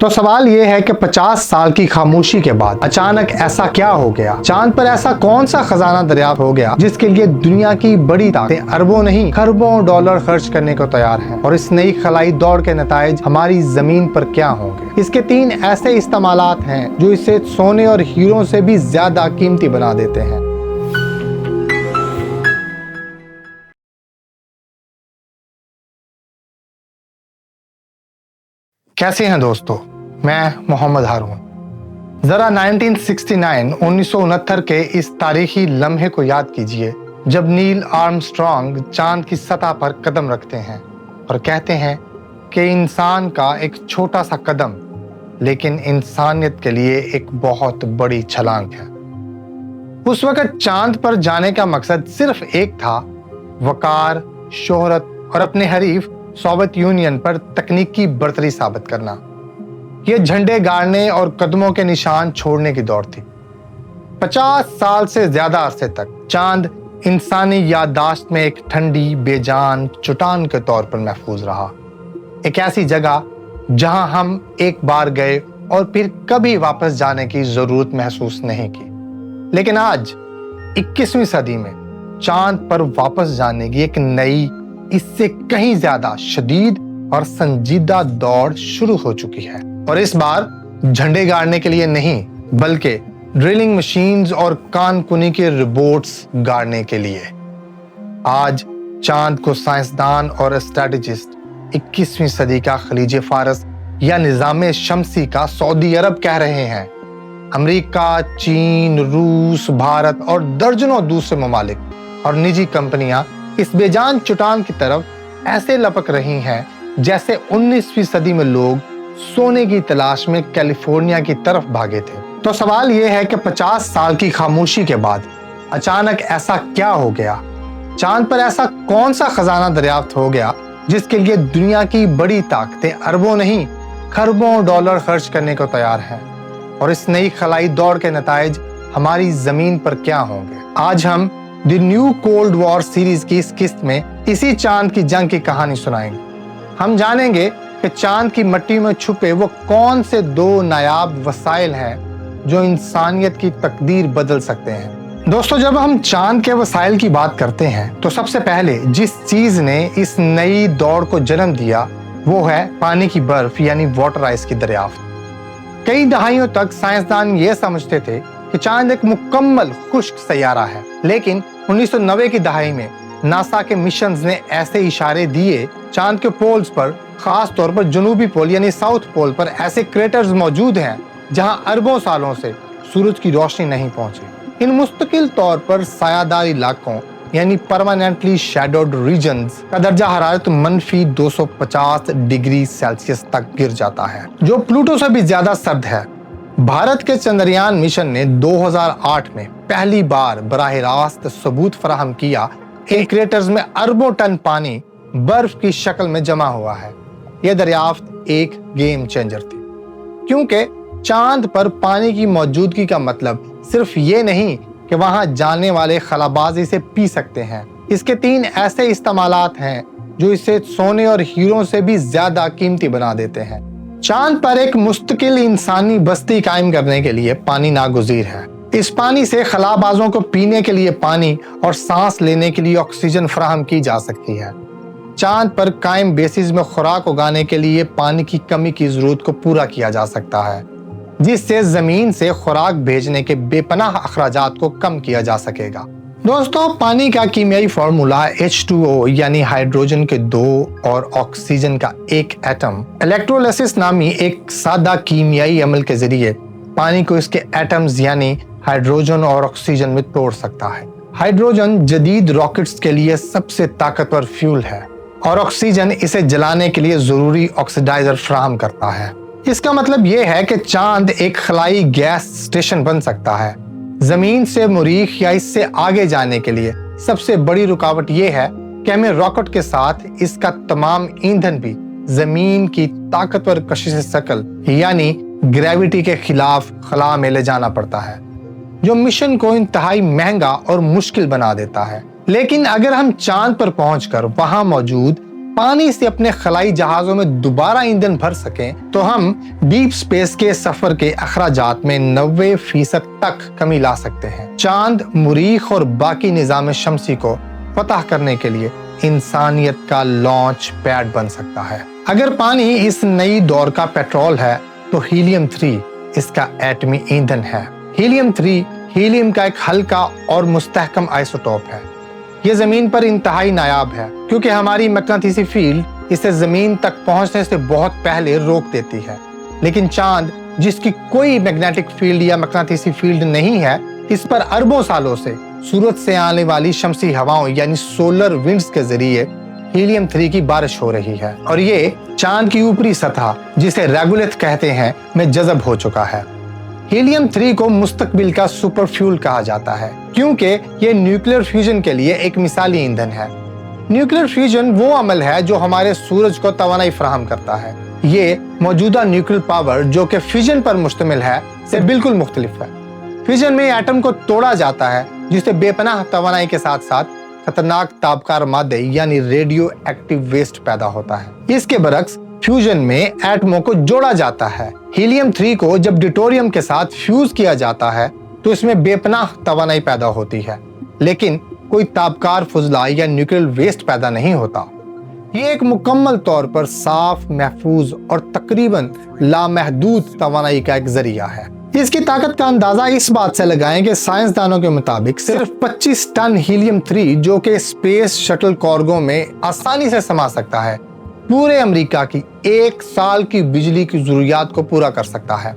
तो सवाल ये है कि 50 साल की खामोशी के बाद अचानक ऐसा क्या हो गया? चांद पर ऐसा कौन सा खजाना दरियाफ्त हो गया जिसके लिए दुनिया की बड़ी ताकतें अरबों नहीं खरबों डॉलर खर्च करने को तैयार हैं? और इस नई खलाई दौड़ के नताइज हमारी जमीन पर क्या होंगे? इसके 3 ऐसे इस्तेमालात हैं जो इसे सोने और हीरों से भी ज्यादा कीमती बना देते हैं। कैसे हैं दोस्तों, मैं मोहम्मद हारून। जरा 1969 के इस तारीखी लम्हे को याद कीजिए जब नील आर्मस्ट्रॉन्ग चांद की सतह पर कदम रखते हैं और कहते हैं कि इंसान का एक छोटा सा कदम लेकिन इंसानियत के लिए एक बहुत बड़ी छलांग है। उस वक्त चांद पर जाने का मकसद सिर्फ एक था, वकार, शोहरत और अपने हरीफ सोवियत यूनियन पर तकनीकी बर्तरी साबित करना। ये झंडे गाड़ने और कदमों के निशान छोड़ने की दौड़ थी। 50 साल से ज्यादा अरसे तक चांद इंसानी याददाश्त में एक ठंडी बेजान चट्टान के तौर पर महफूज रहा, एक ऐसी जगह जहां हम एक बार गए और फिर कभी वापस जाने की जरूरत महसूस नहीं की। लेकिन आज 21वीं सदी में चांद पर वापस जाने की एक नई, इससे कहीं ज्यादा शदीद और संजीदा दौड़ शुरू हो चुकी है। और इस बार झंडे गाड़ने के लिए नहीं बल्कि ड्रिलिंग मशीन्स और कानकुनी के रोबोट्स गाड़ने के लिए। आज चांद को साइंसदान और स्ट्रेटेजिस्ट 21वीं सदी का खलीज फारस या निजाम शमसी का सऊदी अरब कह रहे हैं। अमेरिका, चीन, रूस, भारत और दर्जनों दूसरे ममालिक और निजी कंपनियां इस बेजान चट्टान की तरफ ऐसे लपक रही हैं जैसे 19वीं सदी में लोग सोने की तलाश में कैलिफोर्निया की तरफ भागे थे। तो सवाल यह है कि 50 साल की खामोशी के बाद अचानक ऐसा क्या हो गया? चांद पर ऐसा कौन सा खजाना दरियाफ्त हो गया जिसके लिए दुनिया की बड़ी ताकतें अरबों नहीं खरबों डॉलर खर्च करने को तैयार हैं? और इस नई खलाई दौड़ के नताइज हमारी जमीन पर क्या होंगे? आज हम the new cold war series की इस किस्त में इसी चांद की जंग की कहानी सुनाएंगे। हम जानेंगे कि चांद की मिट्टी में छुपे वो कौन से 2 नायाब वसाइल हैं जो इंसानियत की तकदीर बदल सकते हैं। दोस्तों, जब हम चांद के वसाइल की बात करते हैं तो सबसे पहले जिस चीज ने इस नई दौड़ को जन्म दिया वो है पानी की बर्फ यानी वाटर आइस की दरियाफ्त। कई दहाइयों तक साइंसदान ये समझते थे कि चांद एक मुकम्मल खुश्क सैयारा है, लेकिन 1990 की दहाई में नासा के मिशंस ने ऐसे इशारे दिए चांद के पोल्स पर, खास तौर पर जनूबी पोल यानी साउथ पोल पर ऐसे क्रेटर्स मौजूद हैं जहां अरबों सालों से सूरज की रोशनी नहीं पहुंची। इन मुस्तकिल तौर पर सायादार इलाकों यानी परमानेंटली शैडोड रीजन्स का दर्जा हरारत -250 डिग्री सेल्सियस तक गिर जाता है, जो प्लूटो से भी ज्यादा सर्द है। भारत के चंद्रयान मिशन ने 2008 में पहली बार बराह रास्त सबूत फराहम किया कि क्रेटर्स में अरबों टन पानी बर्फ की शक्ल में जमा हुआ है। यह दरियाफ्त एक गेम चेंजर थी, क्योंकि चांद पर पानी की मौजूदगी का मतलब सिर्फ ये नहीं कि वहां जाने वाले खलाबाज इसे पी सकते हैं। इसके 3 ऐसे इस्तेमालात हैं जो इसे सोने और हीरों से भी ज्यादा कीमती बना देते हैं। चांद पर एक मुस्तकिल इंसानी बस्ती कायम करने के लिए पानी नागुज़ीर है। इस पानी से खलाबाजों को पीने के लिए पानी और सांस लेने के लिए ऑक्सीजन फराहम की जा सकती है। चांद पर कायम बेसिस में खुराक उगाने के लिए पानी की कमी की जरूरत को पूरा किया जा सकता है, जिससे जमीन से खुराक भेजने के बेपनाह अखराजात को कम किया जा सकेगा। दोस्तों, पानी का कीमियाई फॉर्मूला H2O यानी हाइड्रोजन के 2 और ऑक्सीजन का 1 एटम इलेक्ट्रोलिसिस नामी एक सादा कीमियाई अमल के जरिए पानी को इसके एटम्स यानी हाइड्रोजन और ऑक्सीजन में तोड़ सकता है। हाइड्रोजन जदीद रॉकेट्स के लिए सबसे ताकतवर फ्यूल है और ऑक्सीजन इसे जलाने के लिए जरूरी ऑक्सीडाइजर फराहम करता है। इसका मतलब यह है कि चांद एक खलाई गैस स्टेशन बन सकता है। जमीन से मरीख या इससे आगे जाने के लिए सबसे बड़ी रुकावट यह है कि हमें रॉकेट के साथ इसका तमाम ईंधन भी जमीन की ताकतवर कशिश शकल यानी ग्रेविटी के खिलाफ खला में ले जाना पड़ता है, जो मिशन को इंतहाई महंगा और मुश्किल बना देता है। लेकिन अगर हम चांद पर पहुंचकर वहां मौजूद पानी से अपने खलाई जहाजों में दोबारा ईंधन भर सकें तो हम डीप स्पेस के सफर के अखराजात में 90% तक कमी ला सकते हैं। चांद, मरीख और बाकी निजाम शमसी को फतह करने के लिए इंसानियत का लॉन्च पैड बन सकता है। अगर पानी इस नई दौर का पेट्रोल है तो हीलियम 3 इसका एटमी ईंधन है। हीलियम 3 हीलियम का एक हल्का और मुस्तहकम आइसोटोप है। ये जमीन पर इंतहाई नायाब है क्योंकि हमारी मैग्नेटिसी फील्ड इसे जमीन तक पहुंचने से बहुत पहले रोक देती है। लेकिन चांद, जिसकी कोई मैग्नेटिक फील्ड या मैग्नेटिसी फील्ड नहीं है, इस पर अरबों सालों से सूरज से आने वाली शमसी हवाओं यानी सोलर विंड्स के जरिए हीलियम 3 की बारिश हो रही है और ये चांद की ऊपरी सतह, जिसे रेगुलेथ कहते हैं, में जज़ब हो चुका है। हीलियम 3 को मुस्तकबिल का सुपर फ्यूल कहा जाता है क्योंकि ये न्यूक्लियर फ्यूजन के लिए एक मिसाली ईंधन है। न्यूक्लियर फ्यूजन वो अमल है जो हमारे सूरज को तवानाई फराहम करता है। ये मौजूदा न्यूक्लियर पावर जो कि फिजन पर मुश्तमिल है से बिल्कुल मुख्तलिफ है। फिजन में एटम को तोड़ा जाता है जिससे बेपनाह तवानाई के साथ साथ खतरनाक तापकार मादे यानी रेडियो एक्टिव वेस्ट पैदा होता है। इसके बरक्स फ्यूजन में एटमों को जोड़ा जाता है। हीलियम 3 को जब ड्यूटेरियम के साथ फ्यूज किया जाता है तो इसमें बेपनाह तवानाई पैदा होती है, लेकिन कोई तापकार फुजला या न्यूक्लियर वेस्ट पैदा नहीं होता। ये एक मुकम्मल तौर पर साफ, महफूज और तकरीबन लामहदूद तवानाई का एक जरिया है। इसकी ताकत का अंदाजा इस बात से लगाएं कि साइंसदानों के मुताबिक सिर्फ 25 टन हीलियम 3 जो कि स्पेस शटल कार्गो में आसानी से समा सकता है, पूरे अमेरिका की 1 साल की बिजली की जरूरियात को पूरा कर सकता है।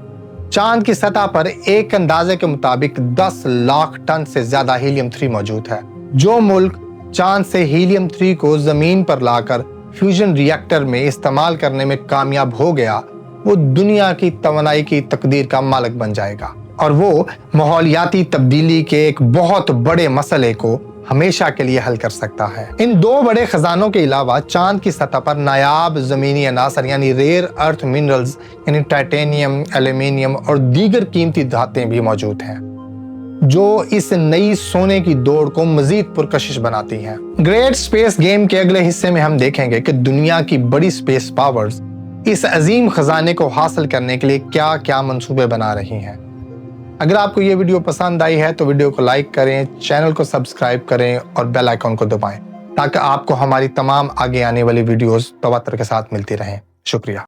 चांद की सतह पर एक अंदाजे के मुताबिक 10 लाख टन से ज्यादा हीलियम 3 मौजूद है। जो मुल्क चांद से हीलियम 3 को जमीन पर लाकर फ्यूजन रिएक्टर में इस्तेमाल करने में कामयाब हो गया, वो दुनिया की तवानाई की तकदीर का मालिक बन जाएगा और वो माहौलियाती तब्दीली के एक बहुत बड़े मसले को हमेशा के लिए हल कर सकता है। इन 2 बड़े खजानों के अलावा चांद की सतह पर नायाब जमीनी अनासर यानी रेयर अर्थ मिनरल्स यानी टाइटेनियम, एल्यूमिनियम और दीगर कीमती धातें भी मौजूद हैं जो इस नई सोने की दौड़ को मजीद पुरकशिश बनाती हैं। ग्रेट स्पेस गेम के अगले हिस्से में हम देखेंगे कि दुनिया की बड़ी स्पेस पावर्स इस अजीम खजाने को हासिल करने के लिए क्या क्या मंसूबे बना रही हैं। अगर आपको ये वीडियो पसंद आई है तो वीडियो को लाइक करें, चैनल को सब्सक्राइब करें और बेल आइकन को दबाएं ताकि आपको हमारी तमाम आगे आने वाली वीडियोस तवत्तर के साथ मिलती रहें। शुक्रिया।